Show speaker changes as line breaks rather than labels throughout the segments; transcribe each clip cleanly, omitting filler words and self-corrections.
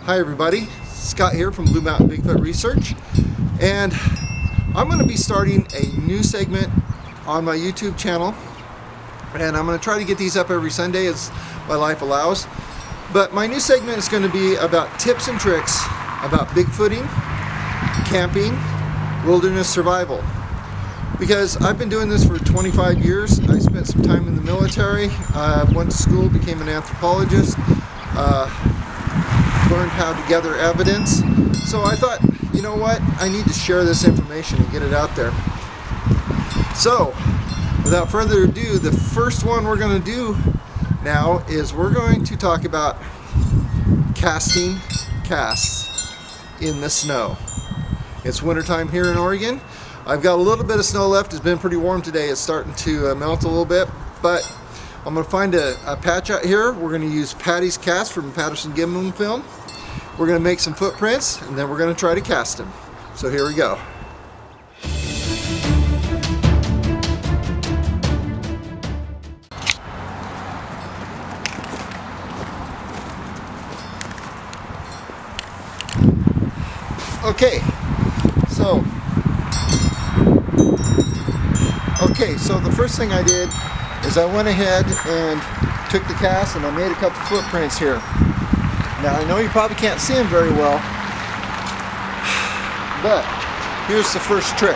Hi everybody, Scott here from Mountain Bigfoot Research, and I'm going to be starting a new segment on my YouTube channel, and I'm going to try to get these up every Sunday as my life allows. But my new segment is going to be about tips and tricks about Bigfooting, camping, wilderness survival. Because I've been doing this for 25 years. I spent some time in the military, went to school, became an anthropologist, learned how to gather evidence. So I thought, you know what, I need to share this information and get it out there. So, without further ado, the first one we're going to do now is we're going to talk about casting casts in the snow. It's wintertime here in Oregon. I've got a little bit of snow left. It's been pretty warm today. It's starting to melt a little bit, but I'm going to find a patch out here. We're going to use Patty's cast from Patterson Gimlin film. We're going to make some footprints, and then we're going to try to cast them. So here we go. So the first thing I did is I went ahead and took the cast and I made a couple footprints here. Now I know you probably can't see them very well, but here's the first trick: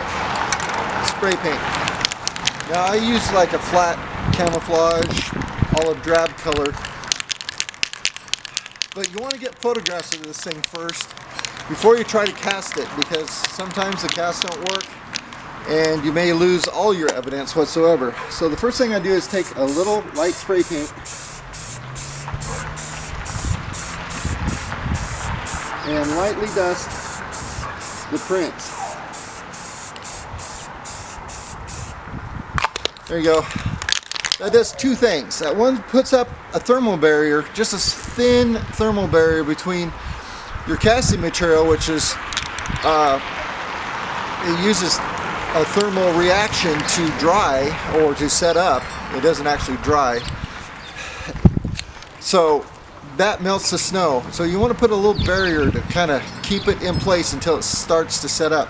spray paint. Now I use like a flat camouflage olive drab color, but you want to get photographs of this thing first before you try to cast it, because sometimes the casts don't work and you may lose all your evidence whatsoever. So the first thing I do is take a little light spray paint and lightly dust the prints. There you go. That does two things. That one puts up a thermal barrier, just a thin thermal barrier between your casting material, which is it uses a thermal reaction to dry or to set up. It doesn't actually dry, so that melts the snow. So you want to put a little barrier to kind of keep it in place until it starts to set up.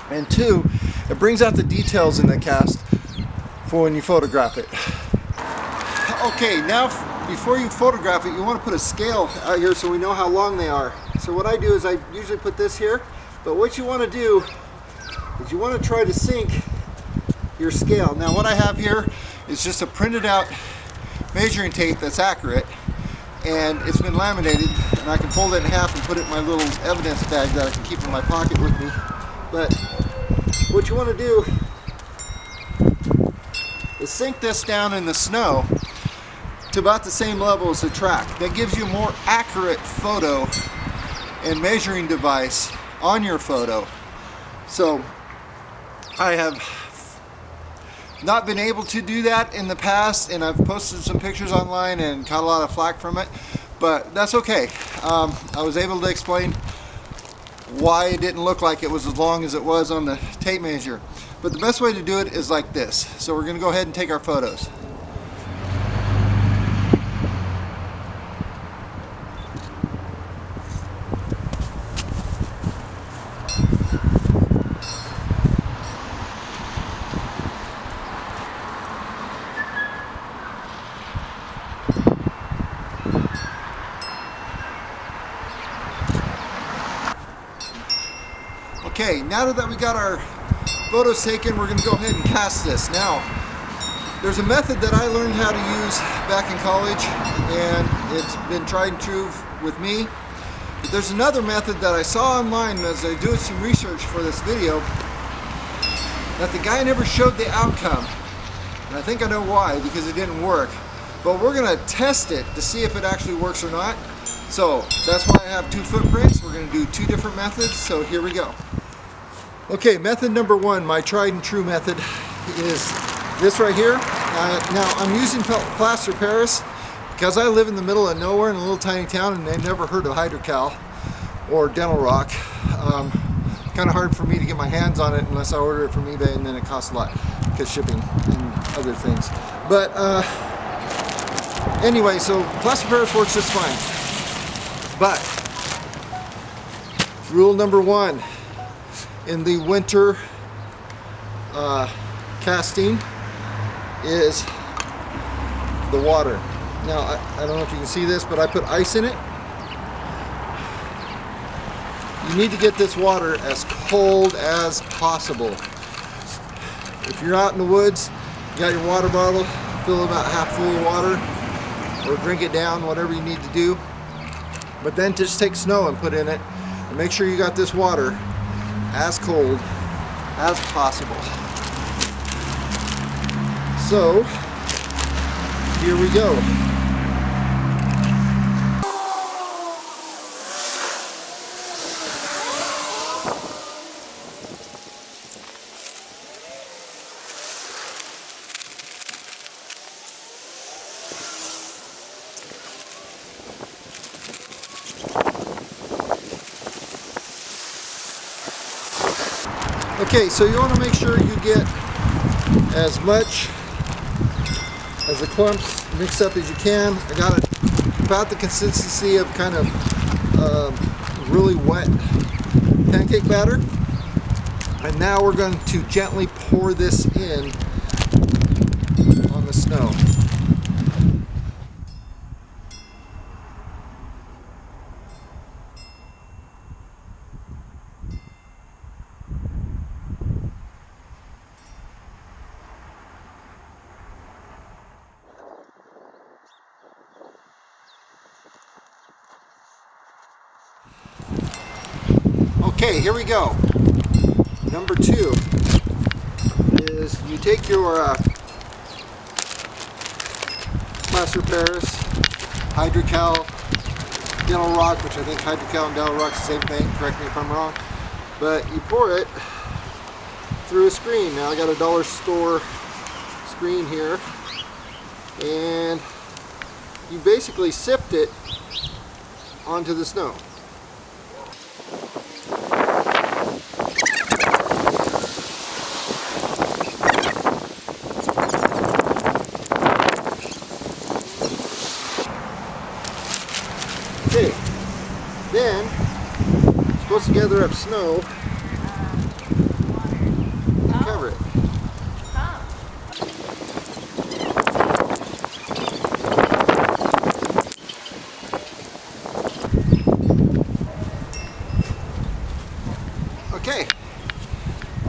And two, it brings out the details in the cast for when you photograph it. Okay, now before you photograph it, you want to put a scale out here so we know how long they are. So what I do is I usually put this here, but what you want to do is you want to try to sync your scale. Now what I have here is just a printed out measuring tape that's accurate, and it's been laminated, and I can fold it in half and put it in my little evidence bag that I can keep in my pocket with me. But what you want to do is sink this down in the snow to about the same level as the track. That gives you a more accurate photo and measuring device on your photo. So I have not been able to do that in the past, and I've posted some pictures online and caught a lot of flack from it, but that's okay. I was able to explain why it didn't look like it was as long as it was on the tape measure. But the best way to do it is like this. So we're going to go ahead and take our photos. Okay, now that we got our photos taken, we're going to go ahead and cast this. Now, there's a method that I learned how to use back in college, and it's been tried and true with me. But there's another method that I saw online as I do some research for this video, that the guy never showed the outcome. And I think I know why, because it didn't work. But we're going to test it to see if it actually works or not. So that's why I have two footprints. We're going to do two different methods, so here we go. Okay, method number one, my tried and true method, is this right here. Now I'm using plaster Paris because I live in the middle of nowhere in a little tiny town, and they've never heard of hydrocal or dental rock. Kind of hard for me to get my hands on it unless I order it from eBay, and then it costs a lot because shipping and other things. But anyway, so plaster Paris works just fine. But Rule number one in the winter casting is the water. Now I don't know if you can see this, but I put ice in it. You need to get this water as cold as possible. If you're out in the woods, you got your water bottle, fill it about half full of water, or drink it down, whatever you need to do. But then just take snow and put in it, and make sure you got this water as cold as possible. So, here we go. Okay, so you want to make sure you get as much as the clumps mixed up as you can. I got it about the consistency of kind of really wet pancake batter. And now we're going to gently pour this in on the snow. Okay, here we go. Number two is you take your Plaster Paris, Hydrocal, Dental Rock, which I think Hydrocal and Dental Rock's the same thing, correct me if I'm wrong, but you pour it through a screen. Now I got a dollar store screen here, and you basically sift it onto the snow. Okay, then you're supposed to gather up snow and cover it. Okay,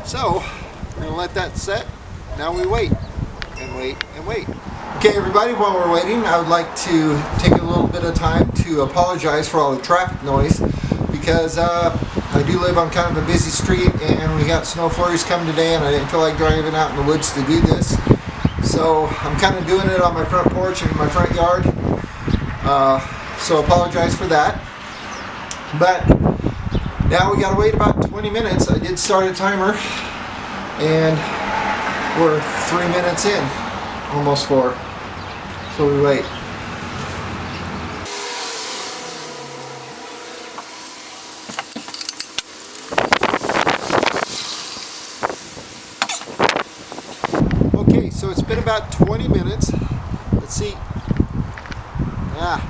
so we're going to let that set. Now we wait and wait and wait. Okay everybody, while we're waiting, I would like to take a little bit of time to apologize for all the traffic noise, because I do live on kind of a busy street and we got snow flurries coming today, and I didn't feel like driving out in the woods to do this. So I'm kind of doing it on my front porch and my front yard. So apologize for that. But now we gotta wait about 20 minutes. I did start a timer and we're 3 minutes in, almost 4. So we wait. Okay, so it's been about 20 minutes. Let's see.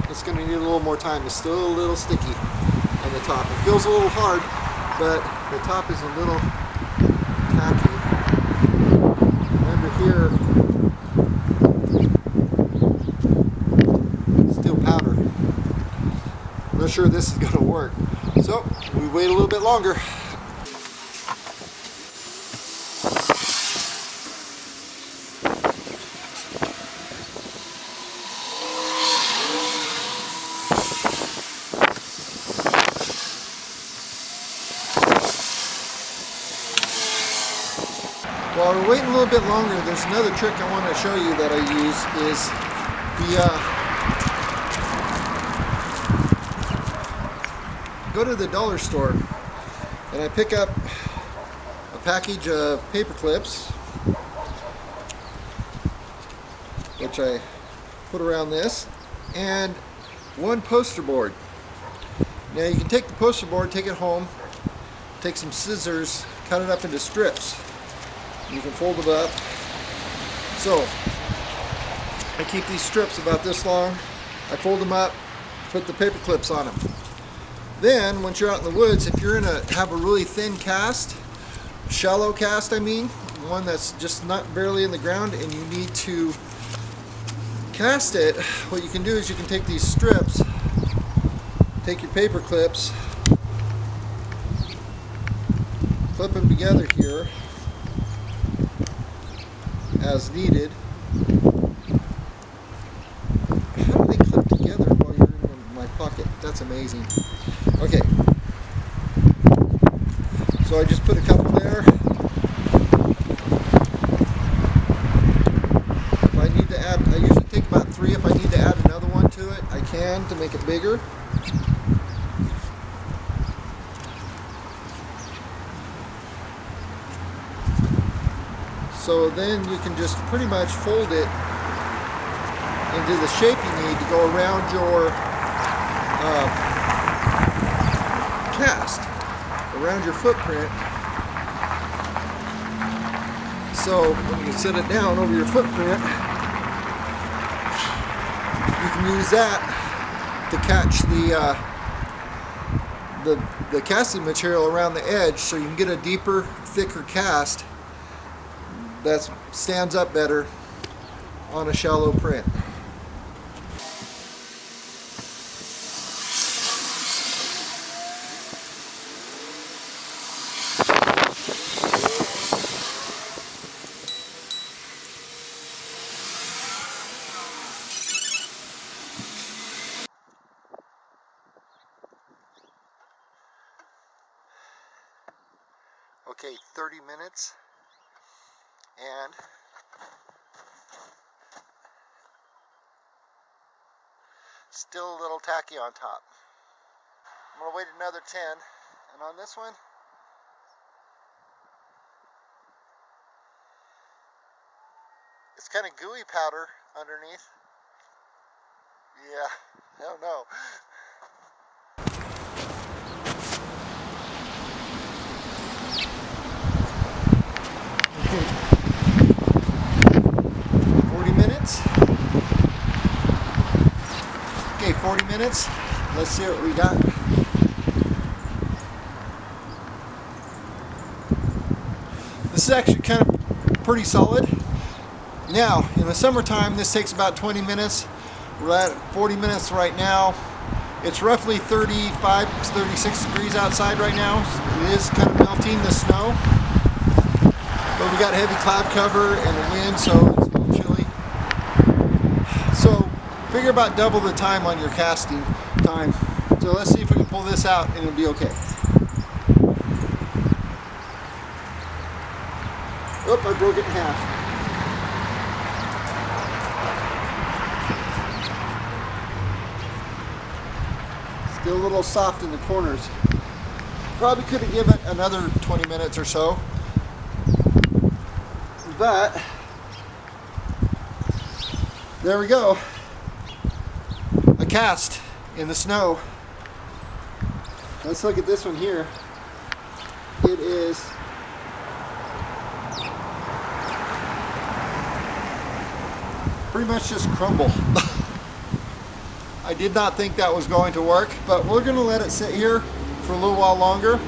It's going to need a little more time. It's still a little sticky on the top. It feels a little hard, but the top is a little tacky. Under here, still powder. I'm not sure this is going to work. So we wait a little bit longer. While we're waiting a little bit longer, there's another trick I want to show you that I use. Is go to the dollar store and I pick up a package of paper clips, which I put around this, and one poster board. Now you can take the poster board, take it home, take some scissors, cut it up into strips. You can fold them up. So I keep these strips about this long. I fold them up, put the paper clips on them. Then once you're out in the woods, if you're have a really thin cast, shallow cast I mean, one that's just not barely in the ground, and you need to cast it, what you can do is you can take these strips, take your paper clips, clip them together here as needed. How do they clip together while you're in my pocket? That's amazing. Okay, so I just put a couple there. If I need to add, I usually take about 3. If I need to add another one to it, I can to make it bigger. So then you can just pretty much fold it into the shape you need to go around your cast, around your footprint. So when you set it down over your footprint, you can use that to catch the casting material around the edge, so you can get a deeper, thicker cast that stands up better on a shallow print. Okay, 30 minutes. And still a little tacky on top. I'm going to wait another 10, and on this one, it's kind of gooey powder underneath. Yeah, I don't know. Okay. 40 minutes. Okay, 40 minutes. Let's see what we got. This is actually kind of pretty solid. Now, in the summertime, this takes about 20 minutes. We're at 40 minutes right now. It's roughly 35, 36 degrees outside right now. It is kind of melting the snow. But we got heavy cloud cover and the wind, so it's a little chilly. So figure about double the time on your casting time. So let's see if we can pull this out and it'll be okay. Oop, I broke it in half. Still a little soft in the corners. Probably could have given it another 20 minutes or so. But there we go, a cast in the snow. Let's look at this one here. It is pretty much just crumble. I did not think that was going to work, but we're going to let it sit here for a little while longer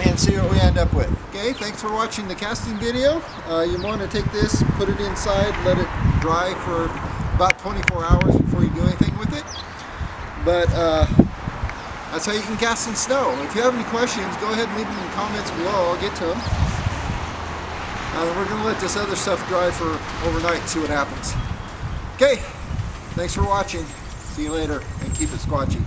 and see what we end up with. Okay, thanks for watching the casting video. You want to take this, put it inside, let it dry for about 24 hours before you do anything with it. But that's how you can cast in snow. If you have any questions, go ahead and leave them in the comments below. I'll get to them. We're going to let this other stuff dry for overnight and see what happens. Okay, thanks for watching. See you later, and keep it squatchy.